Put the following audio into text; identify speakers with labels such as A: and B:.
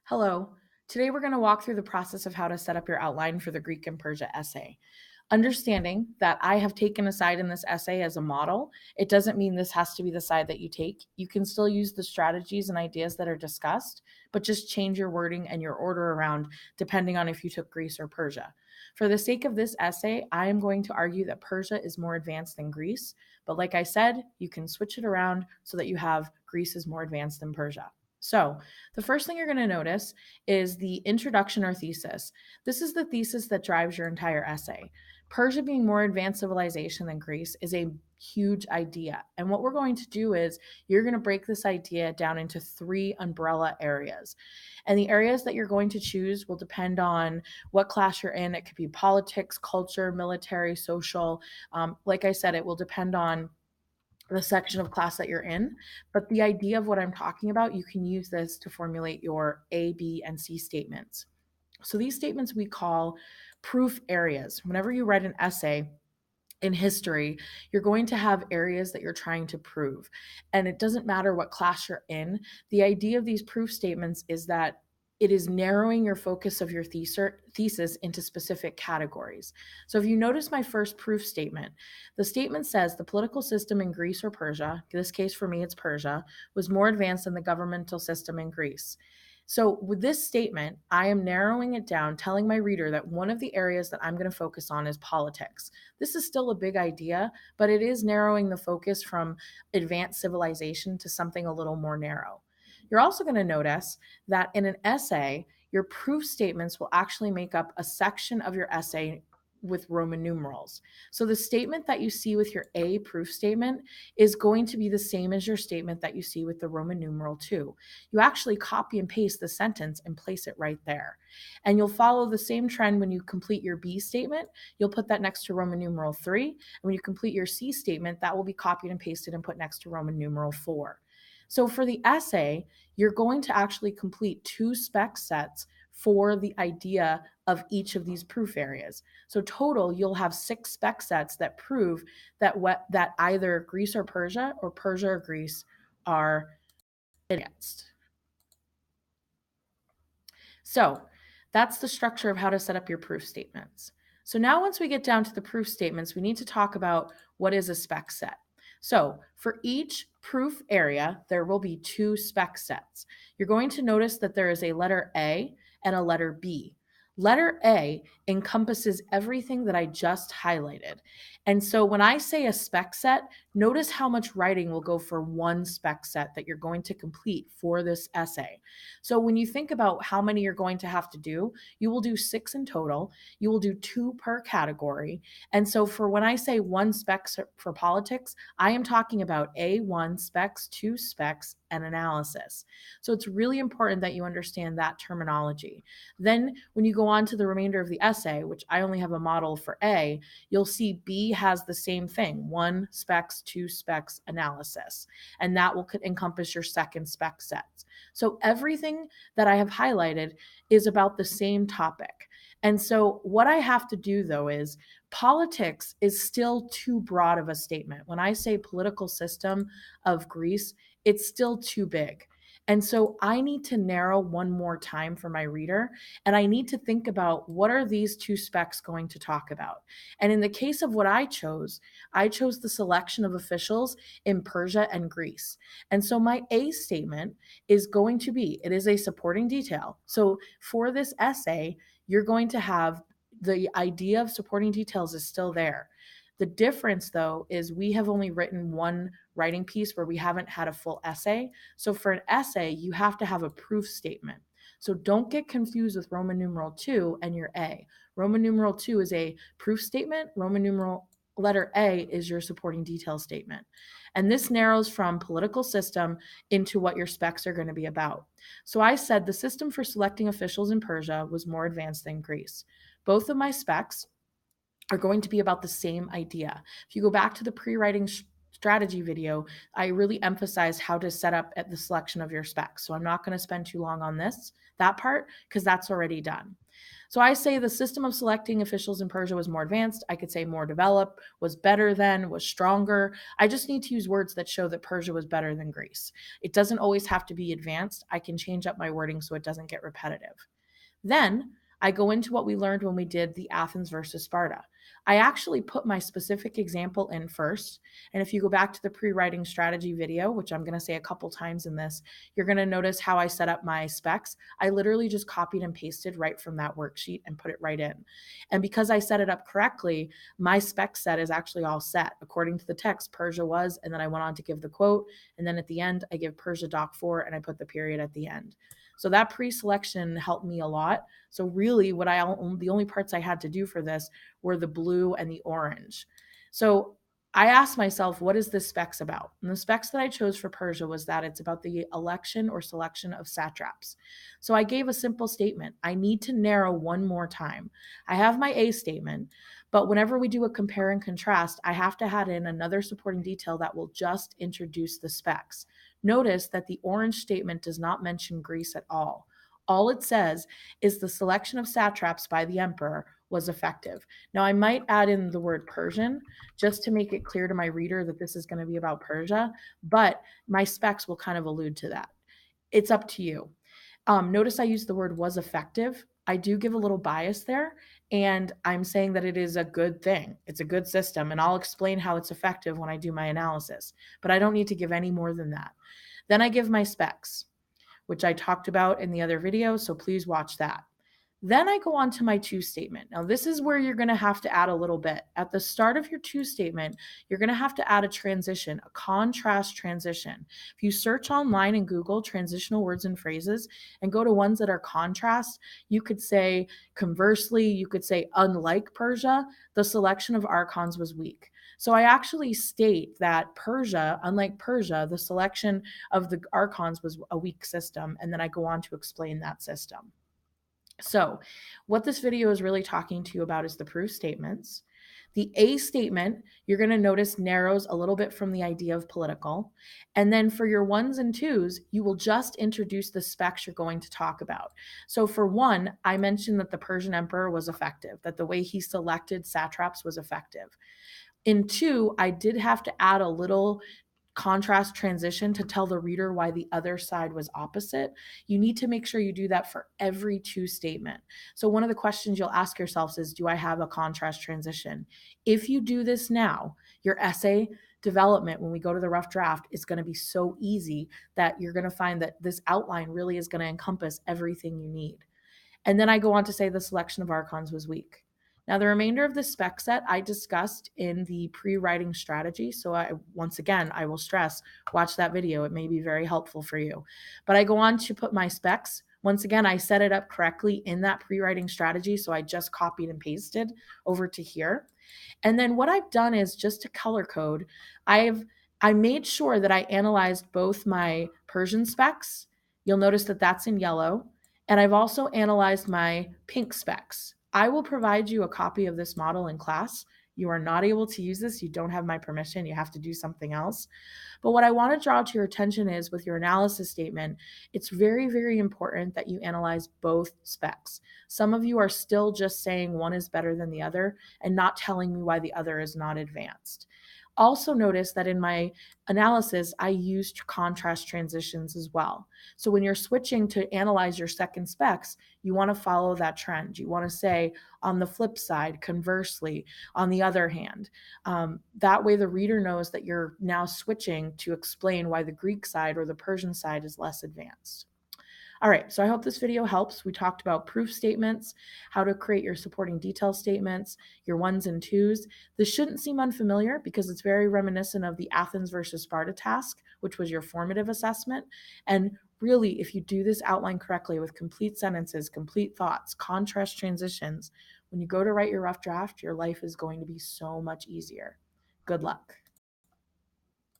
A: Hello. Today we're going to walk through the process of how to set up your outline for the Greek and Persia essay. Understanding that I have taken a side in this essay as a model, it doesn't mean this has to be the side that you take. You can still use the strategies and ideas that are discussed, but just change your wording and your order around depending on if you took Greece or Persia. For the sake of this essay, I am going to argue that Persia is more advanced than Greece, but like I said, you can switch it around so that you have Greece is more advanced than Persia. So, the first thing you're going to notice is the introduction or thesis. This is the thesis that drives your entire essay. Persia being more advanced civilization than Greece is a huge idea. And what we're going to do is you're going to break this idea down into three umbrella areas. And the areas that you're going to choose will depend on what class you're in. It could be politics, culture, military, social. Like I said, it will depend on the section of class that you're in. But the idea of what I'm talking about, you can use this to formulate your A, B, and C statements. So these statements we call proof areas. Whenever you write an essay, in history, you're going to have areas that you're trying to prove. And it doesn't matter what class you're in. The idea of these proof statements is that it is narrowing your focus of your thesis into specific categories. So if you notice my first proof statement, the statement says the political system in Greece or Persia, in this case for me it's Persia, was more advanced than the governmental system in Greece. So, with this statement, I am narrowing it down, telling my reader that one of the areas that I'm going to focus on is politics. This is still a big idea, but it is narrowing the focus from advanced civilization to something a little more narrow. You're also going to notice that in an essay, your proof statements will actually make up a section of your essay with Roman numerals. So the statement that you see with your A proof statement is going to be the same as your statement that you see with the Roman numeral 2. You actually copy and paste the sentence and place it right there. And you'll follow the same trend when you complete your B statement. You'll put that next to Roman numeral 3. And when you complete your C statement, that will be copied and pasted and put next to Roman numeral 4. So for the essay, you're going to actually complete two spec sets for the idea of each of these proof areas. So total, you'll have 6 spec sets that prove that either Greece or Persia or Greece are advanced. So that's the structure of how to set up your proof statements. So now once we get down to the proof statements, we need to talk about what is a spec set. So for each proof area, there will be 2 spec sets. You're going to notice that there is a letter A and a letter B. Letter A encompasses everything that I just highlighted. And so when I say a spec set, notice how much writing will go for one spec set that you're going to complete for this essay. So when you think about how many you're going to have to do, you will do 6 in total. You will do 2 per category. And so for when I say one spec for politics, I am talking about A1 specs, 2 specs, and analysis. So it's really important that you understand that terminology. Then when you go on to the remainder of the essay, which I only have a model for A, you'll see B has the same thing, 1 specs, 2 specs, analysis. And that will encompass your second spec sets. So everything that I have highlighted is about the same topic. And so what I have to do though is politics is still too broad of a statement. When I say political system of Greece, it's still too big. And so I need to narrow one more time for my reader, and I need to think about what are these 2 specs going to talk about. And in the case of what I chose the selection of officials in Persia and Greece. And so my A statement is going to be, it is a supporting detail. So for this essay, you're going to have the idea of supporting details is still there. The difference, though, is we have only written one writing piece where we haven't had a full essay. So for an essay, you have to have a proof statement. So don't get confused with Roman numeral 2 and your A. Roman numeral 2 is a proof statement. Roman numeral letter A is your supporting detail statement. And this narrows from political system into what your specs are going to be about. So I said the system for selecting officials in Persia was more advanced than Greece. Both of my specs are going to be about the same idea. If you go back to the pre-writing strategy video, I really emphasized how to set up at the selection of your specs. So I'm not going to spend too long on that part, because that's already done. So I say the system of selecting officials in Persia was more advanced. I could say more developed, was better than, was stronger. I just need to use words that show that Persia was better than Greece. It doesn't always have to be advanced. I can change up my wording so it doesn't get repetitive. Then I go into what we learned when we did the Athens versus Sparta. I actually put my specific example in first. And if you go back to the pre-writing strategy video, which I'm going to say a couple times in this, you're going to notice how I set up my specs. I literally just copied and pasted right from that worksheet and put it right in. And because I set it up correctly, my spec set is actually all set. According to the text, Persia was, and then I went on to give the quote. And then at the end, I give Persia Doc 4 and I put the period at the end. So that pre-selection helped me a lot. So really the only parts I had to do for this were the blue and the orange. So I asked myself, what is this specs about? And the specs that I chose for Persia was that it's about the election or selection of satraps. So I gave a simple statement. I need to narrow one more time. I have my A statement, but whenever we do a compare and contrast, I have to add in another supporting detail that will just introduce the specs. Notice that the orange statement does not mention Greece at all. All it says is the selection of satraps by the emperor was effective. Now, I might add in the word Persian just to make it clear to my reader that this is going to be about Persia, but my specs will kind of allude to that. It's up to you. Notice I use the word was effective. I do give a little bias there, and I'm saying that it is a good thing. It's a good system, and I'll explain how it's effective when I do my analysis, but I don't need to give any more than that. Then I give my specs, which I talked about in the other video, so please watch that. Then I go on to my to statement. Now, this is where you're going to have to add a little bit. At the start of your to statement, you're going to have to add a transition, a contrast transition. If you search online and Google transitional words and phrases and go to ones that are contrast, you could say, conversely, you could say, unlike Persia, the selection of archons was weak. So I actually state that Persia, unlike Persia, the selection of the archons was a weak system, and then I go on to explain that system. So what this video is really talking to you about is the proof statements. The A statement, you're going to notice, narrows a little bit from the idea of political. And then for your ones and twos, you will just introduce the specs you're going to talk about. So for one, I mentioned that the Persian emperor was effective, that the way he selected satraps was effective. In two, I did have to add a little contrast transition to tell the reader why the other side was opposite. You need to make sure you do that for every to statement. So one of the questions you'll ask yourselves is, do I have a contrast transition? If you do this now, your essay development, when we go to the rough draft, is going to be so easy that you're going to find that this outline really is going to encompass everything you need. And then I go on to say the selection of archons was weak. Now, the remainder of the spec set I discussed in the pre-writing strategy. So once again, I will stress, watch that video. It may be very helpful for you. But I go on to put my specs. Once again, I set it up correctly in that pre-writing strategy. So I just copied and pasted over to here. And then what I've done is, just to color code, I made sure that I analyzed both my Persian specs. You'll notice that that's in yellow. And I've also analyzed my pink specs. I will provide you a copy of this model in class. You are not able to use this. You don't have my permission. You have to do something else. But what I want to draw to your attention is, with your analysis statement, it's very, very important that you analyze both specs. Some of you are still just saying one is better than the other and not telling me why the other is not advanced. Also notice that in my analysis, I used contrast transitions as well. So when you're switching to analyze your second specs, you want to follow that trend. You want to say, on the flip side, conversely, on the other hand. That way the reader knows that you're now switching to explain why the Greek side or the Persian side is less advanced. All right, so I hope this video helps. We talked about proof statements, how to create your supporting detail statements, your ones and twos. This shouldn't seem unfamiliar because it's very reminiscent of the Athens versus Sparta task, which was your formative assessment. And really, if you do this outline correctly with complete sentences, complete thoughts, contrast transitions, when you go to write your rough draft, your life is going to be so much easier. Good luck.